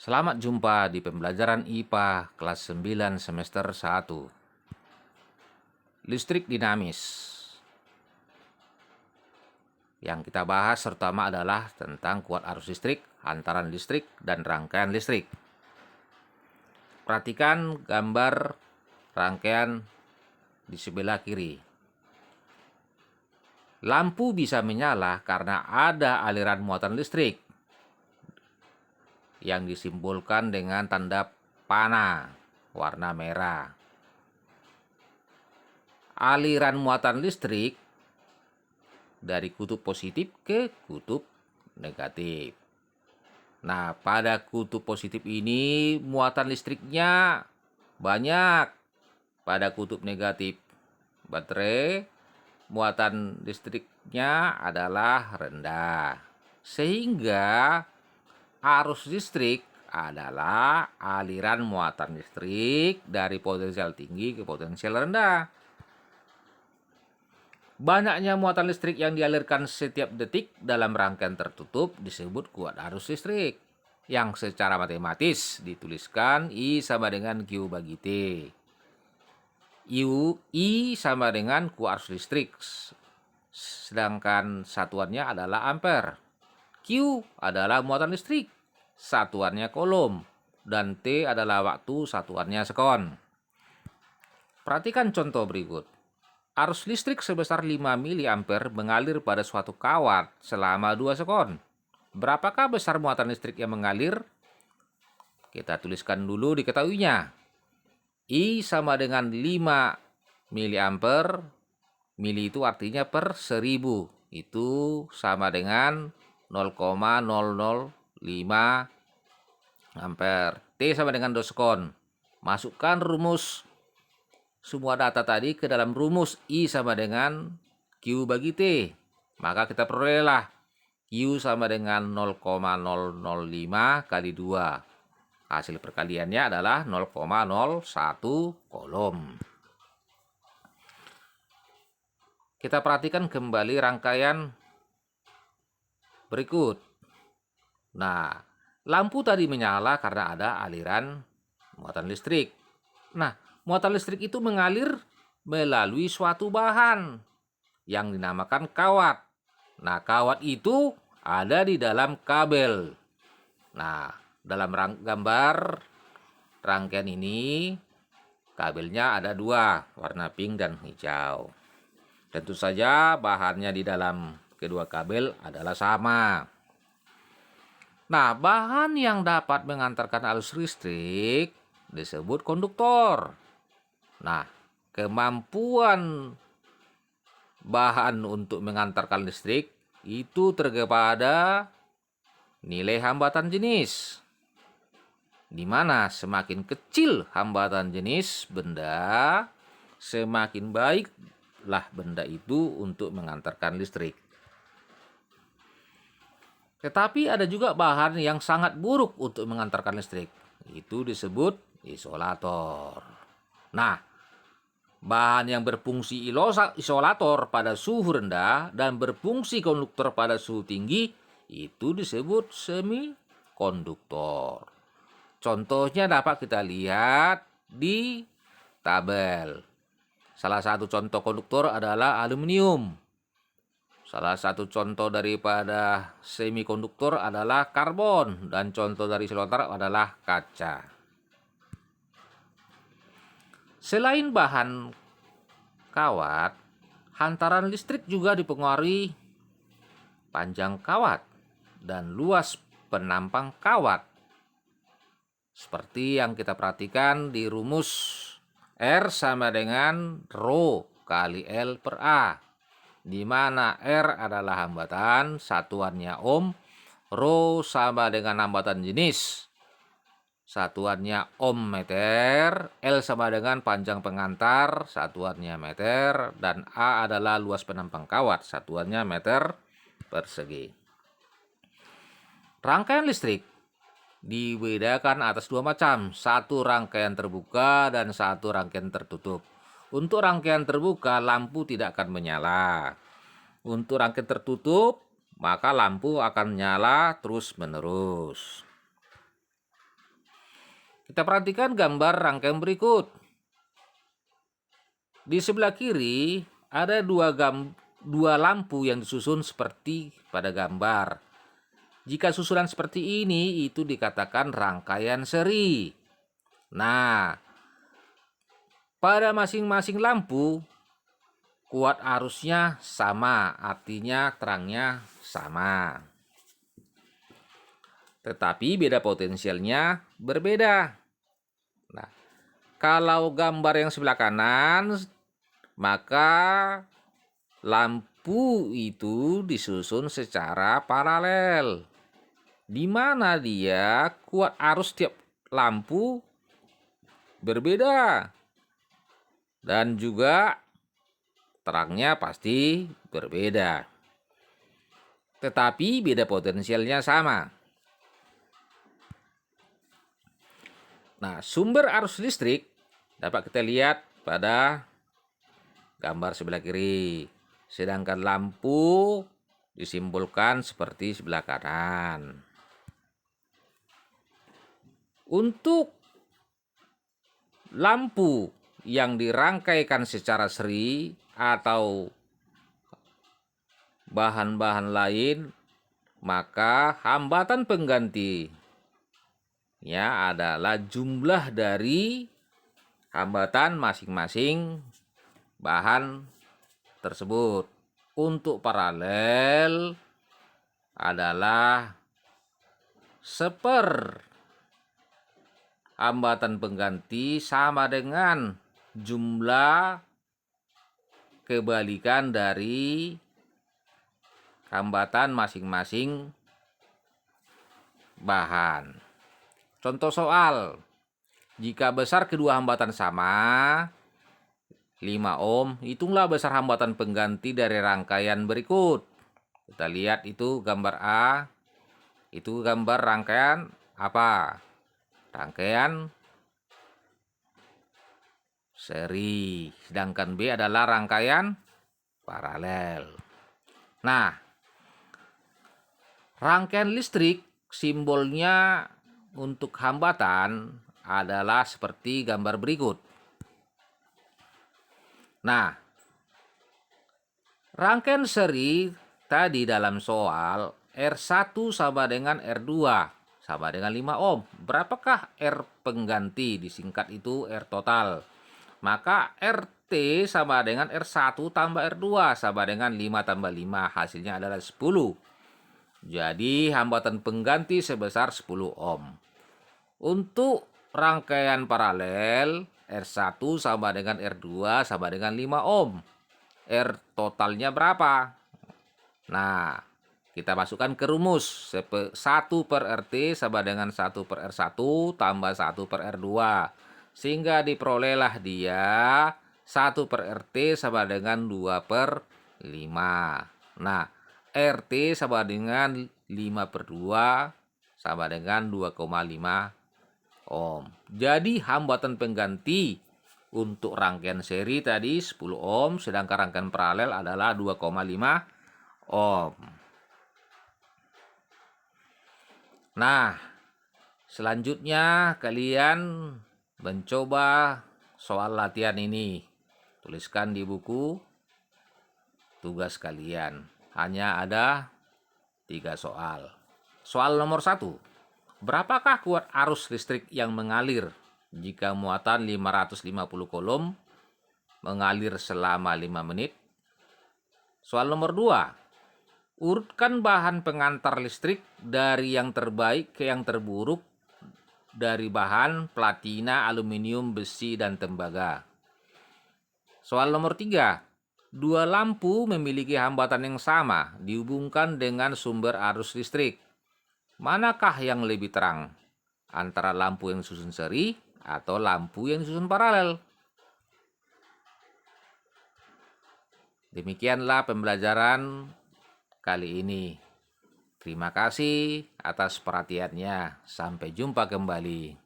Selamat jumpa di pembelajaran IPA kelas 9 semester 1. Listrik dinamis. Yang kita bahas terutama adalah tentang kuat arus listrik, hantaran listrik, dan rangkaian listrik. Perhatikan gambar rangkaian di sebelah kiri. Lampu bisa menyala karena ada aliran muatan listrik yang disimbolkan dengan tanda panah warna merah. Aliran muatan listrik dari kutub positif ke kutub negatif. Nah, pada kutub positif ini muatan listriknya banyak. Pada kutub negatif baterai, muatan listriknya adalah rendah. Sehingga arus listrik adalah aliran muatan listrik dari potensial tinggi ke potensial rendah. Banyaknya muatan listrik yang dialirkan setiap detik dalam rangkaian tertutup disebut kuat arus listrik, yang secara matematis dituliskan I sama dengan Q bagi T. I sama dengan kuat arus listrik, sedangkan satuannya adalah ampere. Q adalah muatan listrik, satuannya kolom, dan T adalah waktu, satuannya sekon. Perhatikan contoh berikut. Arus listrik sebesar 5 mA mengalir pada suatu kawat selama 2 sekon. Berapakah besar muatan listrik yang mengalir? Kita tuliskan dulu diketahuinya. I sama dengan 5 mA. Mili itu artinya per 1000. Itu sama dengan 0,005 ampere. T sama dengan 2 sekon. Masukkan rumus semua data tadi ke dalam rumus I sama dengan Q bagi T. Maka kita perolehlah Q sama dengan 0,005 kali 2. Hasil perkaliannya adalah 0,01 kolom. Kita perhatikan kembali rangkaian berikut. Nah, lampu tadi menyala karena ada aliran muatan listrik. Nah, muatan listrik itu mengalir melalui suatu bahan yang dinamakan kawat. Nah, kawat itu ada di dalam kabel. Nah, dalam gambar rangkaian ini kabelnya ada 2, warna pink dan hijau. Tentu saja bahannya di dalam kedua kabel adalah sama. Nah, bahan yang dapat mengantarkan arus listrik disebut konduktor. Nah, kemampuan bahan untuk mengantarkan listrik itu tergantung pada nilai hambatan jenis, di mana semakin kecil hambatan jenis benda, semakin baiklah benda itu untuk mengantarkan listrik. Tetapi ada juga bahan yang sangat buruk untuk mengantarkan listrik. Itu disebut isolator. Nah, bahan yang berfungsi isolator pada suhu rendah dan berfungsi konduktor pada suhu tinggi itu disebut semikonduktor. Contohnya dapat kita lihat di tabel. Salah satu contoh konduktor adalah aluminium. Salah satu contoh daripada semikonduktor adalah karbon, dan contoh dari isolator adalah kaca. Selain bahan kawat, hantaran listrik juga dipengaruhi panjang kawat dan luas penampang kawat. Seperti yang kita perhatikan di rumus R sama dengan Rho kali L per A, di mana R adalah hambatan, satuannya ohm, Rho sama dengan hambatan jenis, satuannya ohm meter, L sama dengan panjang pengantar, satuannya meter, dan A adalah luas penampang kawat, satuannya meter persegi. Rangkaian listrik dibedakan atas 2 macam, satu rangkaian terbuka dan satu rangkaian tertutup. Untuk rangkaian terbuka, lampu tidak akan menyala. Untuk rangkaian tertutup, maka lampu akan menyala terus-menerus. Kita perhatikan gambar rangkaian berikut. Di sebelah kiri ada dua lampu yang disusun seperti pada gambar. Jika susunan seperti ini, itu dikatakan rangkaian seri. Nah, pada masing-masing lampu, kuat arusnya sama, artinya terangnya sama. Tetapi beda potensialnya berbeda. Nah, kalau gambar yang sebelah kanan, maka lampu itu disusun secara paralel, di mana dia kuat arus tiap lampu berbeda dan juga terangnya pasti berbeda, tetapi beda potensialnya sama. Nah, sumber arus listrik dapat kita lihat pada gambar sebelah kiri, sedangkan lampu disimbolkan seperti sebelah kanan. Untuk lampu yang dirangkaikan secara seri atau bahan-bahan lain, maka hambatan pengganti adalah jumlah dari hambatan masing-masing bahan tersebut. Untuk paralel adalah seper hambatan pengganti sama dengan jumlah kebalikan dari hambatan masing-masing bahan. Contoh soal, jika besar kedua hambatan sama, 5 ohm, hitunglah besar hambatan pengganti dari rangkaian berikut. Kita lihat itu gambar A, itu gambar rangkaian apa? Rangkaian seri, sedangkan B adalah rangkaian paralel. Nah, rangkaian listrik simbolnya untuk hambatan adalah seperti gambar berikut. Nah, rangkaian seri tadi dalam soal R1 sama dengan R2 sama dengan 5 ohm. Berapakah R pengganti? Disingkat itu R total. Maka RT sama dengan R1 tambah R2 sama dengan 5 tambah 5. Hasilnya adalah 10. Jadi hambatan pengganti sebesar 10 ohm. Untuk rangkaian paralel, R1 sama dengan R2 sama dengan 5 ohm. R totalnya berapa? Nah, kita masukkan ke rumus. 1 per RT sama dengan 1 per R1 tambah 1 per R2. Sehingga diperolehlah dia 1 per RT sama dengan 2 per 5. Nah, RT sama dengan 5 per 2 sama dengan 2,5 ohm. Jadi hambatan pengganti untuk rangkaian seri tadi 10 ohm, sedangkan rangkaian paralel adalah 2,5 ohm. Nah, selanjutnya kalian mencoba soal latihan ini. Tuliskan di buku tugas kalian. Hanya ada 3 soal. Soal nomor 1. Berapakah kuat arus listrik yang mengalir jika muatan 550 coulomb mengalir selama 5 menit? Soal nomor 2. Urutkan bahan pengantar listrik dari yang terbaik ke yang terburuk dari bahan platina, aluminium, besi, dan tembaga. Soal nomor 3. Dua lampu memiliki hambatan yang sama dihubungkan dengan sumber arus listrik. Manakah yang lebih terang? Antara lampu yang disusun seri atau lampu yang disusun paralel? Demikianlah pembelajaran kali ini. Terima kasih atas perhatiannya. Sampai jumpa kembali.